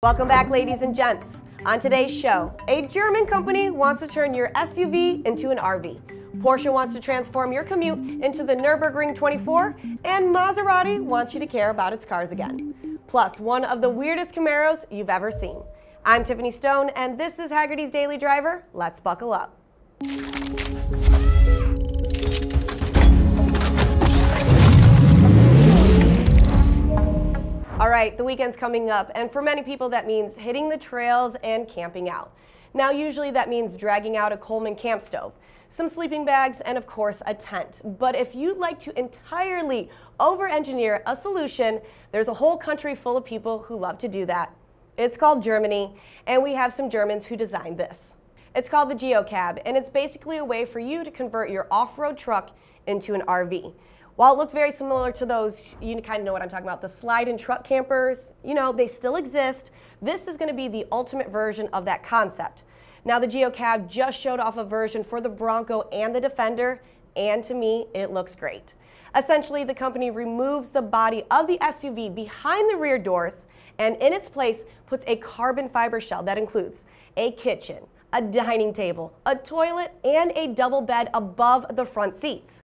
Welcome back, ladies and gents. On today's show, a German company wants to turn your SUV into an RV. Porsche wants to transform your commute into the Nürburgring 24, and Maserati wants you to care about its cars again. Plus, one of the weirdest Camaros you've ever seen. I'm Tiffany Stone, and this is Hagerty's Daily Driver. Let's buckle up. All right, the weekend's coming up, and for many people that means hitting the trails and camping out. Now, usually that means dragging out a Coleman camp stove, some sleeping bags, and of course a tent. But if you'd like to entirely over-engineer a solution, there's a whole country full of people who love to do that. It's called Germany, and we have some Germans who designed this. It's called the Geocab, and it's basically a way for you to convert your off-road truck into an RV. While it looks very similar to those, you kind of know what I'm talking about, the slide-in truck campers, you know, they still exist. This is going to be the ultimate version of that concept. Now, the Geocab just showed off a version for the Bronco and the Defender, and to me, it looks great. Essentially, the company removes the body of the SUV behind the rear doors and in its place puts a carbon fiber shell that includes a kitchen, a dining table, a toilet, and a double bed above the front seats.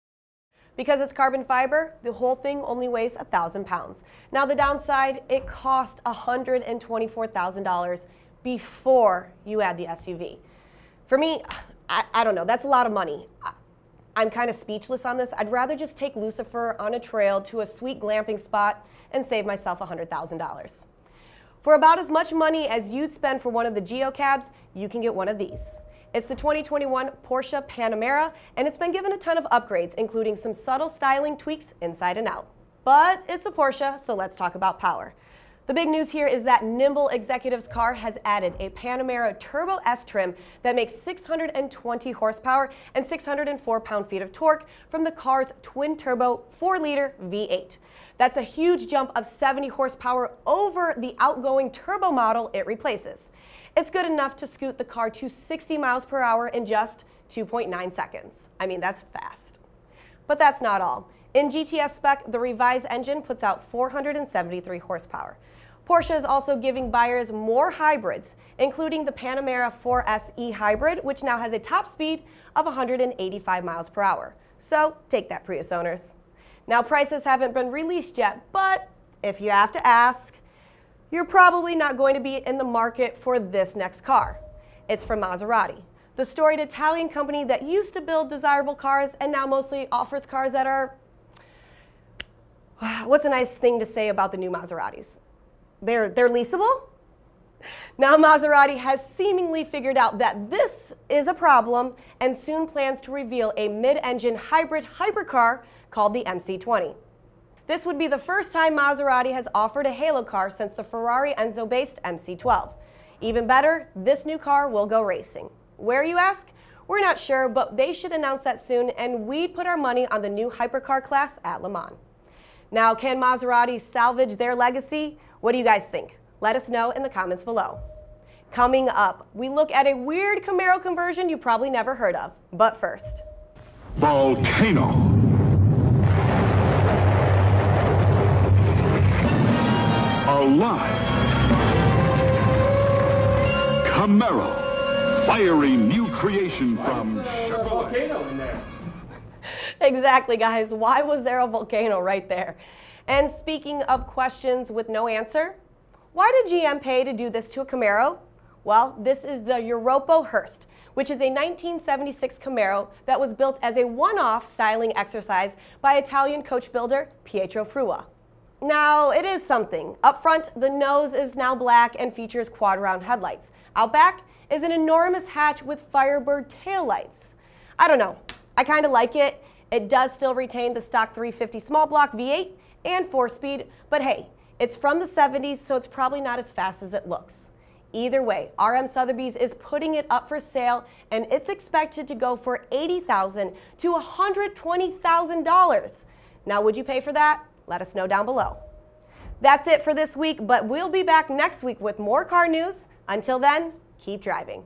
Because it's carbon fiber, the whole thing only weighs 1,000 pounds. Now the downside, it cost $124,000 before you add the SUV. For me, I don't know, that's a lot of money. I'm kind of speechless on this. I'd rather just take Lucifer on a trail to a sweet glamping spot and save myself $100,000. For about as much money as you'd spend for one of the Geocabs, you can get one of these. It's the 2021 Porsche Panamera, and it's been given a ton of upgrades, including some subtle styling tweaks inside and out. But it's a Porsche, so let's talk about power. The big news here is that nimble executive's car has added a Panamera Turbo S trim that makes 620 horsepower and 604 pound-feet of torque from the car's twin-turbo 4-liter V8. That's a huge jump of 70 horsepower over the outgoing turbo model it replaces. It's good enough to scoot the car to 60 miles per hour in just 2.9 seconds. I mean, that's fast. But that's not all. In GTS spec, the revised engine puts out 473 horsepower. Porsche is also giving buyers more hybrids, including the Panamera 4S e-hybrid, which now has a top speed of 185 miles per hour. So take that, Prius owners. Now, prices haven't been released yet, but if you have to ask, you're probably not going to be in the market for this next car. It's from Maserati, the storied Italian company that used to build desirable cars and now mostly offers cars that are, what's a nice thing to say about the new Maseratis? They're leasable? Now Maserati has seemingly figured out that this is a problem and soon plans to reveal a mid-engine hybrid hypercar called the MC20. This would be the first time Maserati has offered a halo car since the Ferrari Enzo-based MC12. Even better, this new car will go racing. Where, you ask? We're not sure, but they should announce that soon, and we'd put our money on the new hypercar class at Le Mans. Now, can Maserati salvage their legacy? What do you guys think? Let us know in the comments below. Coming up, we look at a weird Camaro conversion you probably never heard of. But first, Volcano. Alive. Camaro, fiery new creation from Chevrolet. Volcano in there. Exactly, guys. Why was there a volcano right there? And speaking of questions with no answer, why did GM pay to do this to a Camaro? Well, this is the Europa Hearst, which is a 1976 Camaro that was built as a one-off styling exercise by Italian coach builder Pietro Frua. Now, it is something. Up front, the nose is now black and features quad-round headlights. Out back is an enormous hatch with Firebird taillights. I don't know. I kind of like it. It does still retain the stock 350 small block V8 and 4-speed, but hey, it's from the 70s, so it's probably not as fast as it looks. Either way, RM Sotheby's is putting it up for sale, and it's expected to go for $80,000 to $120,000. Now, would you pay for that? Let us know down below. That's it for this week, but we'll be back next week with more car news. Until then, keep driving.